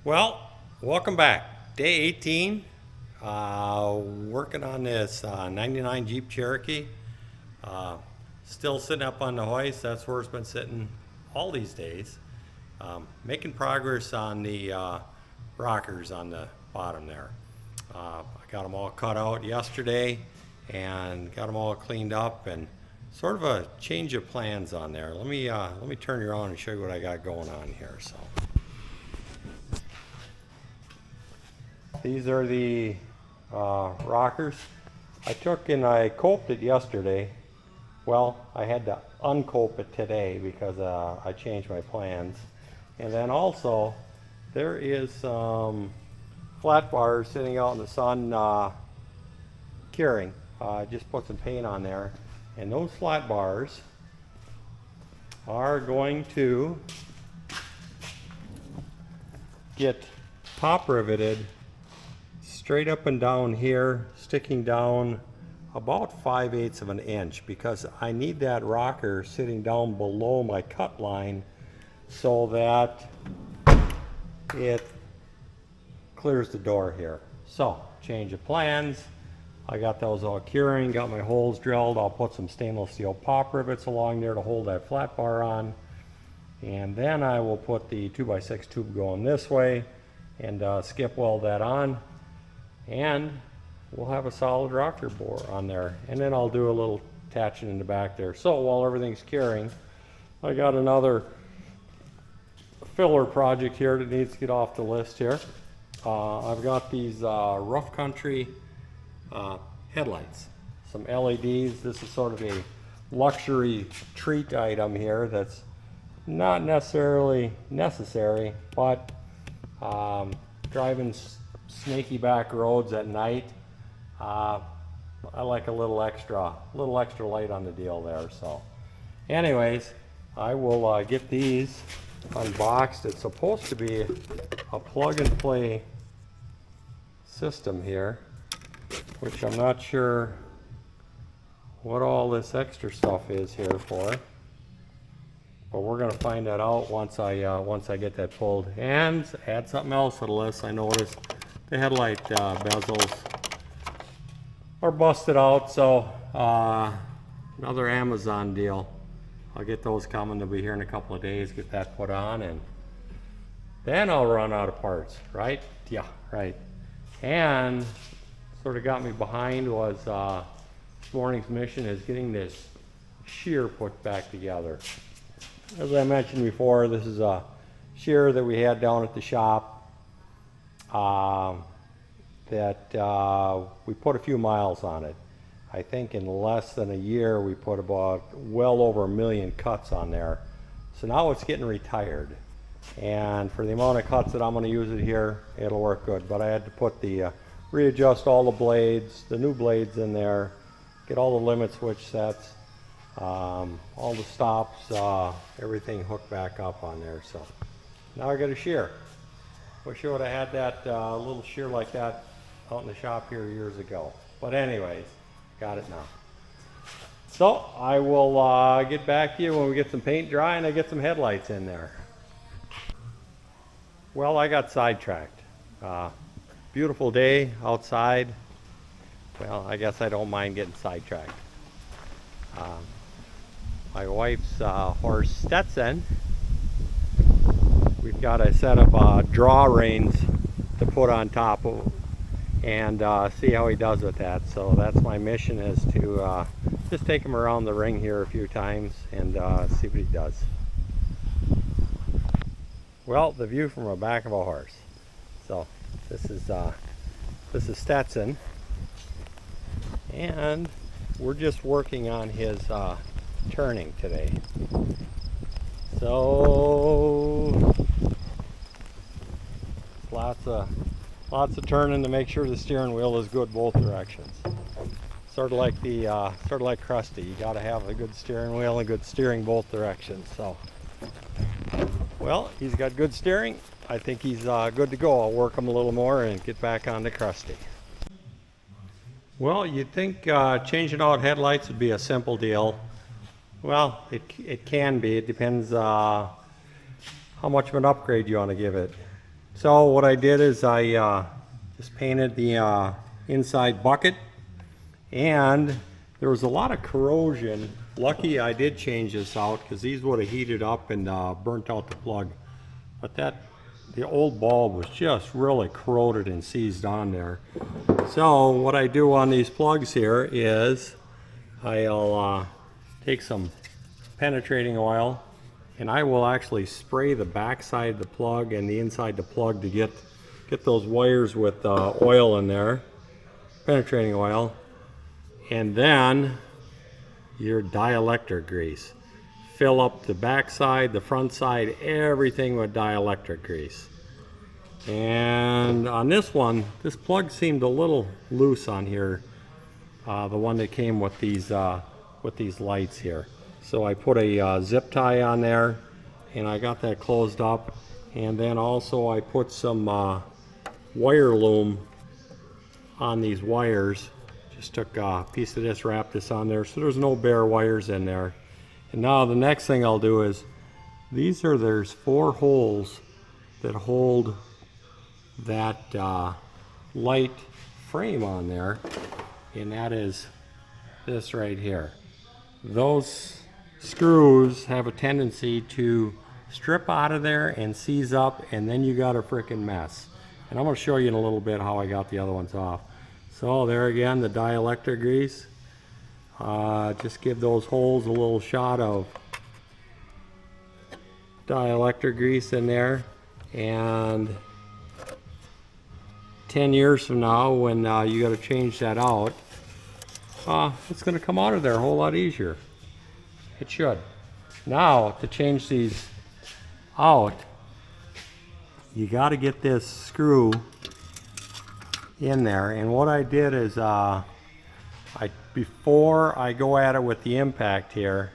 Well, welcome back. Day 18. Working on this 99 Jeep Cherokee. Still sitting up on the hoist. That's where it's been sitting all these days. Making progress on the rockers on the bottom there. I got them all cut out yesterday and got them all cleaned up, and sort of a change of plans on there. Let me turn you around and show you what I got going on here. So these are the rockers. I took and I coped it yesterday. Well, I had to uncope it today because I changed my plans. And then also there is some flat bars sitting out in the sun curing. I just put some paint on there, and those flat bars are going to get top riveted straight up and down here, sticking down about 5/8 of an inch, because I need that rocker sitting down below my cut line so that it clears the door here. So, change of plans. I got those all curing, got my holes drilled. I'll put some stainless steel pop rivets along there to hold that flat bar on. And then I will put the 2x6 tube going this way and skip weld that on. And we'll have a solid rocker bore on there. And then I'll do a little attaching in the back there. So while everything's curing, I got another filler project here that needs to get off the list here. I've got these rough country headlights, some LEDs. This is sort of a luxury treat item here that's not necessarily necessary, but driving snaky back roads at night, I like a little extra light on the deal there. So anyways, I will get these unboxed. It's supposed to be a plug and play system here, which I'm not sure what all this extra stuff is here for, but we're going to find that out once I get that pulled. And add something else to the list. I noticed the headlight bezels are busted out, so another Amazon deal. I'll get those coming. They'll be here in a couple of days. Get that put on, and then I'll run out of parts, right? Yeah, right. And sort of got me behind was this morning's mission is getting this shear put back together. As I mentioned before, this is a shear that we had down at the shop that we put a few miles on it. I think in less than a year we put about well over 1 million cuts on there. So now it's getting retired, and for the amount of cuts that I'm going to use it here, it'll work good. But I had to put the readjust all the blades, the new blades in there, get all the limit switch sets, all the stops, everything hooked back up on there. So now I got a shear. Wish I would have had that little shear like that out in the shop here years ago. But anyways, got it now. So I will get back to you when we get some paint dry and I get some headlights in there. Well, I got sidetracked. Beautiful day outside. Well, I guess I don't mind getting sidetracked. My wife's horse Stetson, we've got a set of draw reins to put on top of, and see how he does with that. So that's my mission, is to just take him around the ring here a few times and see what he does. Well, the view from the back of a horse. So this is Stetson, and we're just working on his turning today. So lots of turning to make sure the steering wheel is good both directions. Sort of like Crusty. You got to have a good steering wheel and good steering both directions. So, well, he's got good steering. I think he's good to go. I'll work him a little more and get back on to Crusty. Well, you'd think changing out headlights would be a simple deal. Well, it can be. It depends how much of an upgrade you want to give it. So what I did is I just painted the inside bucket, and there was a lot of corrosion. Lucky I did change this out because these would have heated up and burnt out the plug. But the old bulb was just really corroded and seized on there. So what I do on these plugs here is I'll take some penetrating oil, and I will actually spray the back side of the plug and the inside the plug to get those wires with oil in there, penetrating oil, and then your dielectric grease. Fill up the back side, the front side, everything with dielectric grease. And on this one, this plug seemed a little loose on here, the one that came with these lights here. So I put a zip tie on there, and I got that closed up. And then also I put some wire loom on these wires. Just took a piece of this, wrapped this on there, so there's no bare wires in there. And now the next thing I'll do is, there's 4 holes that hold that light frame on there, and that is this right here. Those screws have a tendency to strip out of there and seize up, and then you got a frickin' mess. And I'm going to show you in a little bit how I got the other ones off. So there again, the dielectric grease. Just give those holes a little shot of dielectric grease in there, and 10 years from now when you got to change that out, it's going to come out of there a whole lot easier. It should. Now to change these out, you got to get this screw in there, and what I did is before I go at it with the impact here,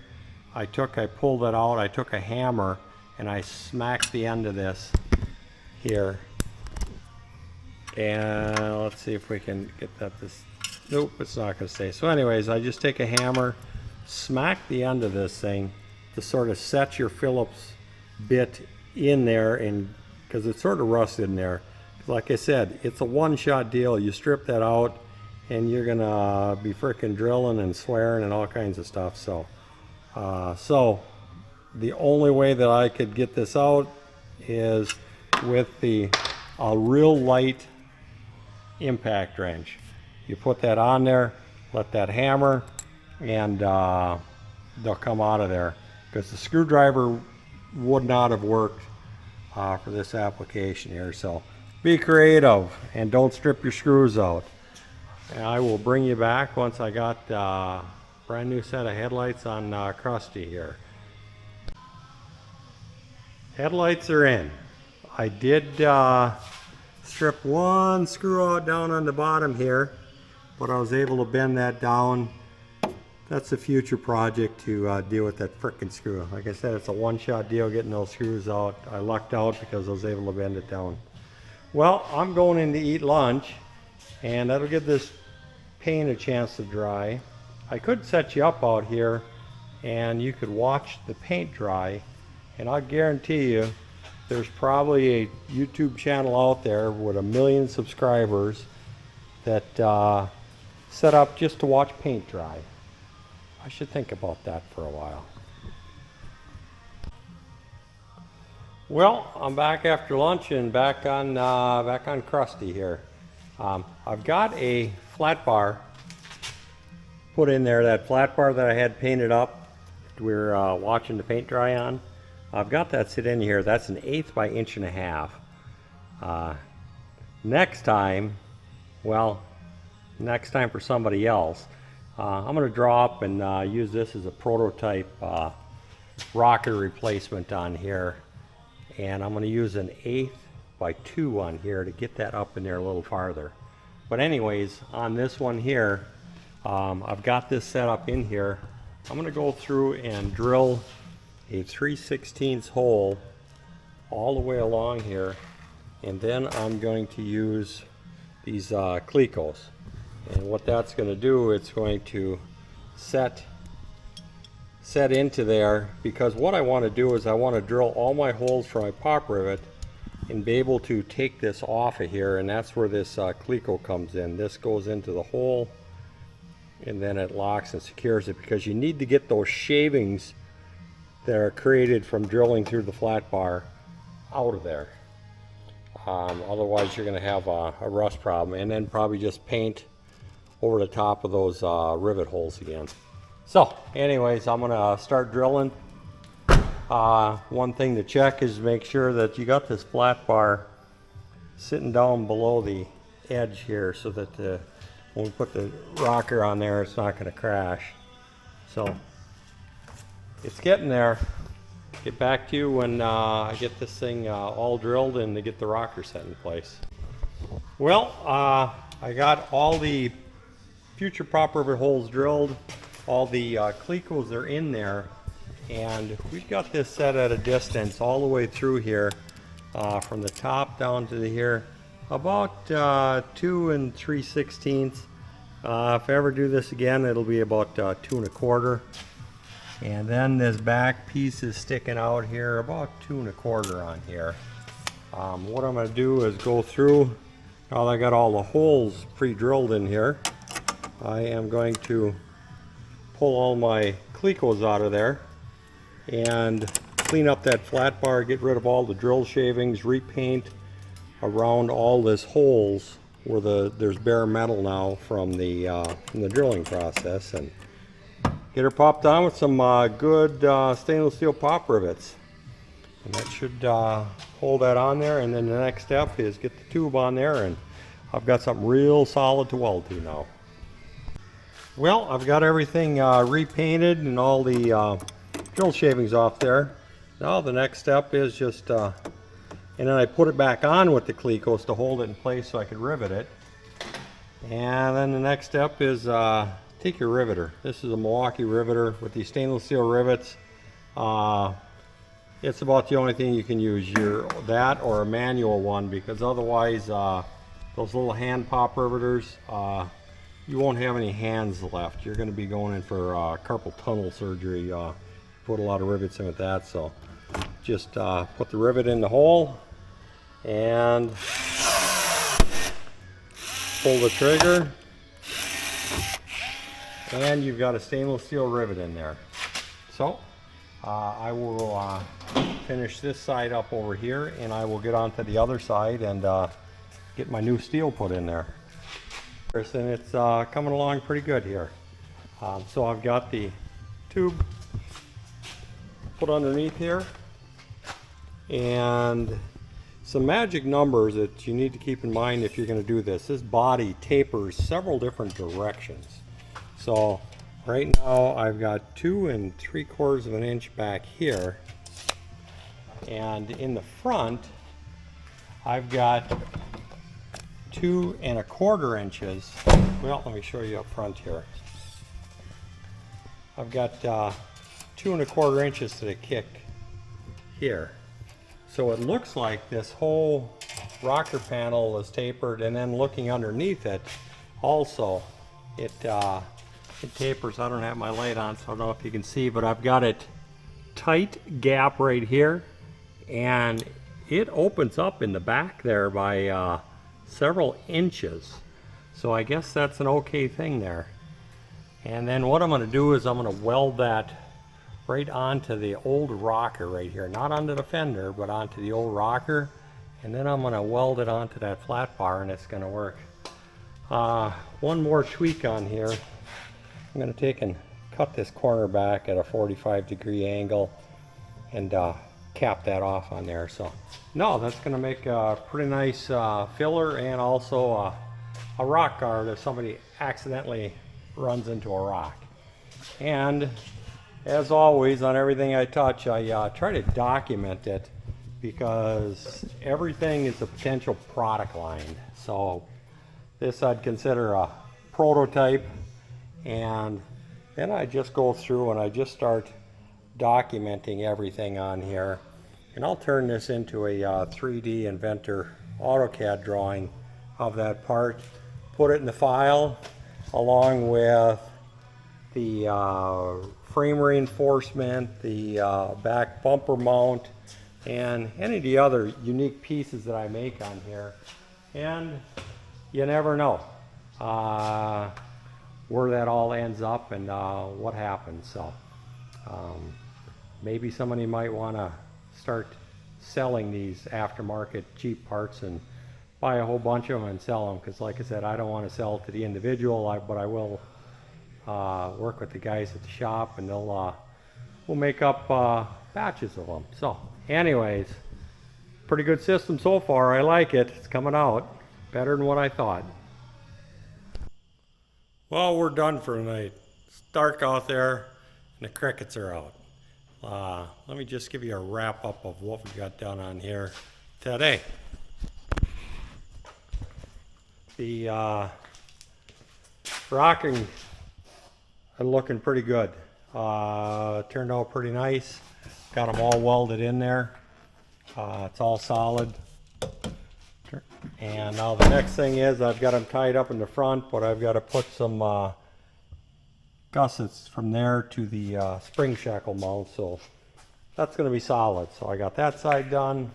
I pulled it out, I took a hammer and I smacked the end of this here. And let's see if we can get that nope, it's not going to stay. So anyways, I just take a hammer, smack the end of this thing to sort of set your Phillips bit in there, and because it's sort of rusted in there. Like I said, it's a one-shot deal. You strip that out and you're gonna be frickin' drilling and swearing and all kinds of stuff. So the only way that I could get this out is with a real light impact wrench. You put that on there, let that hammer, and they'll come out of there, because the screwdriver would not have worked for this application here. So be creative and don't strip your screws out. And I will bring you back once I got a brand new set of headlights on Crusty here. Headlights are in. I did strip one screw out down on the bottom here, but I was able to bend that down. That's a future project to deal with that frickin' screw. Like I said, it's a one-shot deal getting those screws out. I lucked out because I was able to bend it down. Well, I'm going in to eat lunch, and that'll give this paint a chance to dry. I could set you up out here and you could watch the paint dry, and I'll guarantee you there's probably a YouTube channel out there with 1 million subscribers that set up just to watch paint dry. I should think about that for a while. Well, I'm back after lunch and back on Crusty here. I've got a flat bar put in there, that flat bar that I had painted up. We were watching the paint dry on. I've got that sit in here. That's an 1/8 by 1.5 inches. Next time for somebody else, I'm going to draw up and use this as a prototype rocker replacement on here. And I'm going to use an 1/8 by 2 on here to get that up in there a little farther. But anyways, on this one here, I've got this set up in here. I'm going to go through and drill a 3/16 hole all the way along here, and then I'm going to use these Clecos. And what that's going to do, it's going to set into there, because what I want to do is I want to drill all my holes for my pop rivet and be able to take this off of here, and that's where this Cleco comes in. This goes into the hole and then it locks and secures it, because you need to get those shavings that are created from drilling through the flat bar out of there. Otherwise you're going to have a rust problem, and then probably just paint over the top of those rivet holes again. So anyways, I'm going to start drilling. One thing to check is make sure that you got this flat bar sitting down below the edge here, so that when we put the rocker on there, it's not going to crash. So it's getting there. Get back to you when I get this thing all drilled and to get the rocker set in place. Well, I got all the future prop rivet holes drilled. All the Clecos are in there, and we've got this set at a distance all the way through here, from the top down to here, about 2 3/16. If I ever do this again, it'll be about 2 1/4. And then this back piece is sticking out here about 2 1/4 on here. What I'm going to do is go through, now that I got all the holes pre-drilled in here, I am going to pull all my Clecos out of there and clean up that flat bar, get rid of all the drill shavings, repaint around all this holes where there's bare metal now from the drilling process, and get her popped on with some good stainless steel pop rivets. And that should hold that on there, and then the next step is get the tube on there, and I've got something real solid to weld to now. Well, I've got everything repainted and all the drill shavings off there. Now the next step is just, and then I put it back on with the Clecos to hold it in place so I could rivet it. And then the next step is take your riveter. This is a Milwaukee riveter with these stainless steel rivets. It's about the only thing you can use, that or a manual one, because otherwise those little hand pop riveters, you won't have any hands left. You're going to be going in for carpal tunnel surgery. Put a lot of rivets in with that. So just put the rivet in the hole and pull the trigger, and you've got a stainless steel rivet in there. So I will finish this side up over here, and I will get onto the other side and get my new steel put in there. And it's coming along pretty good here. So I've got the tube put underneath here, and some magic numbers that you need to keep in mind if you're going to do this. This body tapers several different directions. So right now I've got 2 3/4 of an inch back here, and in the front I've got 2 1/4 inches. Well, let me show you up front here. I've got 2 1/4 inches to the kick here. So it looks like this whole rocker panel is tapered, and then looking underneath it also, it tapers. I don't have my light on, so I don't know if you can see, but I've got it tight gap right here, and it opens up in the back there by several inches. So I guess that's an okay thing there. And then what I'm going to do is I'm going to weld that right onto the old rocker right here, not onto the fender, but onto the old rocker, and then I'm going to weld it onto that flat bar, and it's going to work. One more tweak on here. I'm going to take and cut this corner back at a 45-degree angle and cap that off on there. So no, that's going to make a pretty nice filler, and also a rock guard if somebody accidentally runs into a rock. And as always, on everything I touch, I try to document it, because everything is a potential product line. So this I'd consider a prototype, and then I just go through and I just start documenting everything on here. And I'll turn this into a 3D Inventor AutoCAD drawing of that part, put it in the file along with the frame reinforcement, the back bumper mount, and any of the other unique pieces that I make on here. And you never know where that all ends up and what happens. So maybe somebody might want to start selling these aftermarket Jeep parts and buy a whole bunch of them and sell them, because like I said, I don't want to sell to the individual, but I will work with the guys at the shop, and we'll make up batches of them. So anyways, pretty good system so far. I like it. It's coming out better than what I thought. Well, we're done for tonight. It's dark out there and the crickets are out. Let me just give you a wrap up of what we got done on here today. The rocking are looking pretty good. Turned out pretty nice. Got them all welded in there. It's all solid. And now the next thing is I've got them tied up in the front, but I've got to put some gussets from there to the spring shackle mount, so that's going to be solid. So I got that side done.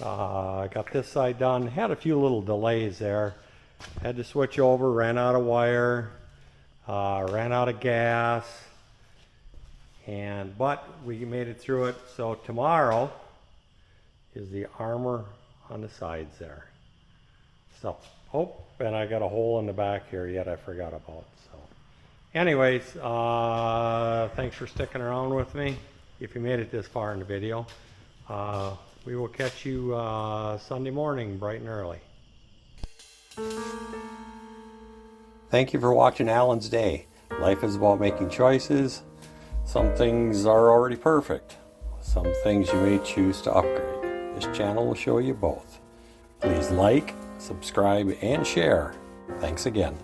I got this side done. Had a few little delays there. Had to switch over, ran out of wire, ran out of gas, but we made it through it. So tomorrow is the armor on the sides there. So, oh, and I got a hole in the back here yet I forgot about. So anyways, thanks for sticking around with me. If you made it this far in the video, we will catch you Sunday morning bright and early. Thank you for watching Alan's Day. Life is about making choices. Some things are already perfect. Some things you may choose to upgrade. This channel will show you both. Please like, subscribe, and share. Thanks again.